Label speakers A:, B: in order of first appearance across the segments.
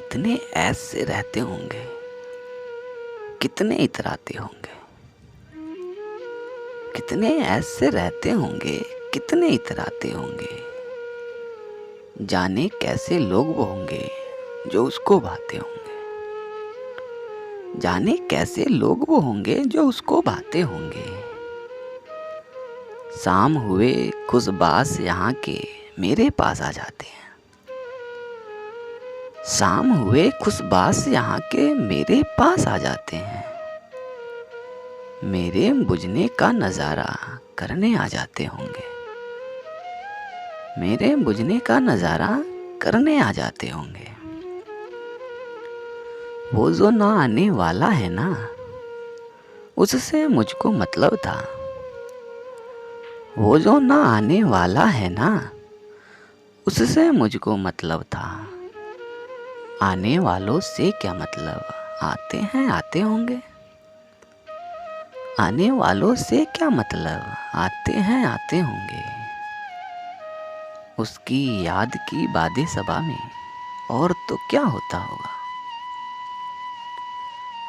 A: कितने ऐसे रहते होंगे, कितने इतराते होंगे, कितने ऐसे रहते होंगे, कितने इतराते होंगे। जाने कैसे लोग वो होंगे जो उसको भाते होंगे। जाने कैसे लोग वो होंगे जो उसको भाते होंगे। शाम हुए खुशबास यहाँ के मेरे पास आ जाते हैं। शाम हुए खुशबास यहाँ के मेरे पास आ जाते हैं। मेरे बुझने का नज़ारा करने आ जाते होंगे। मेरे बुझने का नज़ारा करने आ जाते होंगे। वो जो ना आने वाला है ना, उससे मुझको मतलब था। वो जो ना आने वाला है ना, उससे मुझको मतलब था। आने वालों से क्या मतलब, आते हैं आते होंगे। आने वालों से क्या मतलब, आते हैं आते होंगे। उसकी याद की बादे सबा में और तो क्या होता होगा।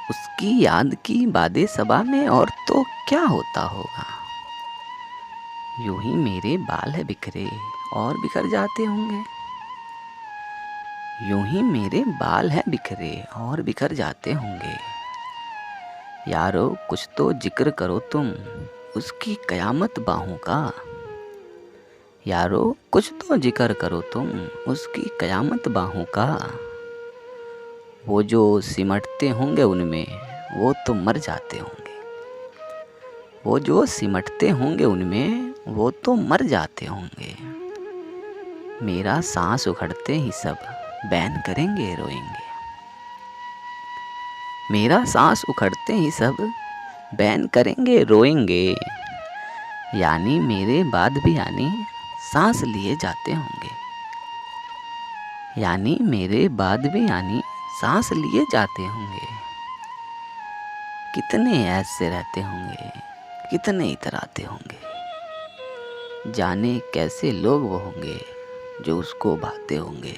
A: उसकी याद की बादे सबा में और तो क्या होता होगा। यूं ही मेरे बाल है बिखरे और बिखर जाते होंगे। यूं ही मेरे बाल हैं बिखरे और बिखर जाते होंगे। यारो कुछ तो जिक्र करो तुम उसकी कयामत बाहों का। यारो कुछ तो जिक्र करो तुम उसकी कयामत बाहों का। वो जो सिमटते होंगे उनमें वो तो मर जाते होंगे। वो जो सिमटते होंगे उनमें वो तो मर जाते होंगे। मेरा सांस उखड़ते ही सब बैन करेंगे रोएंगे। मेरा सांस उखड़ते ही सब बैन करेंगे रोएंगे। यानी मेरे बाद भी यानी सांस लिए जाते होंगे। यानी मेरे बाद भी यानी सांस लिए जाते होंगे। कितने ऐसे रहते होंगे, कितने इतराते होंगे। जाने कैसे लोग वो होंगे जो उसको भाते होंगे।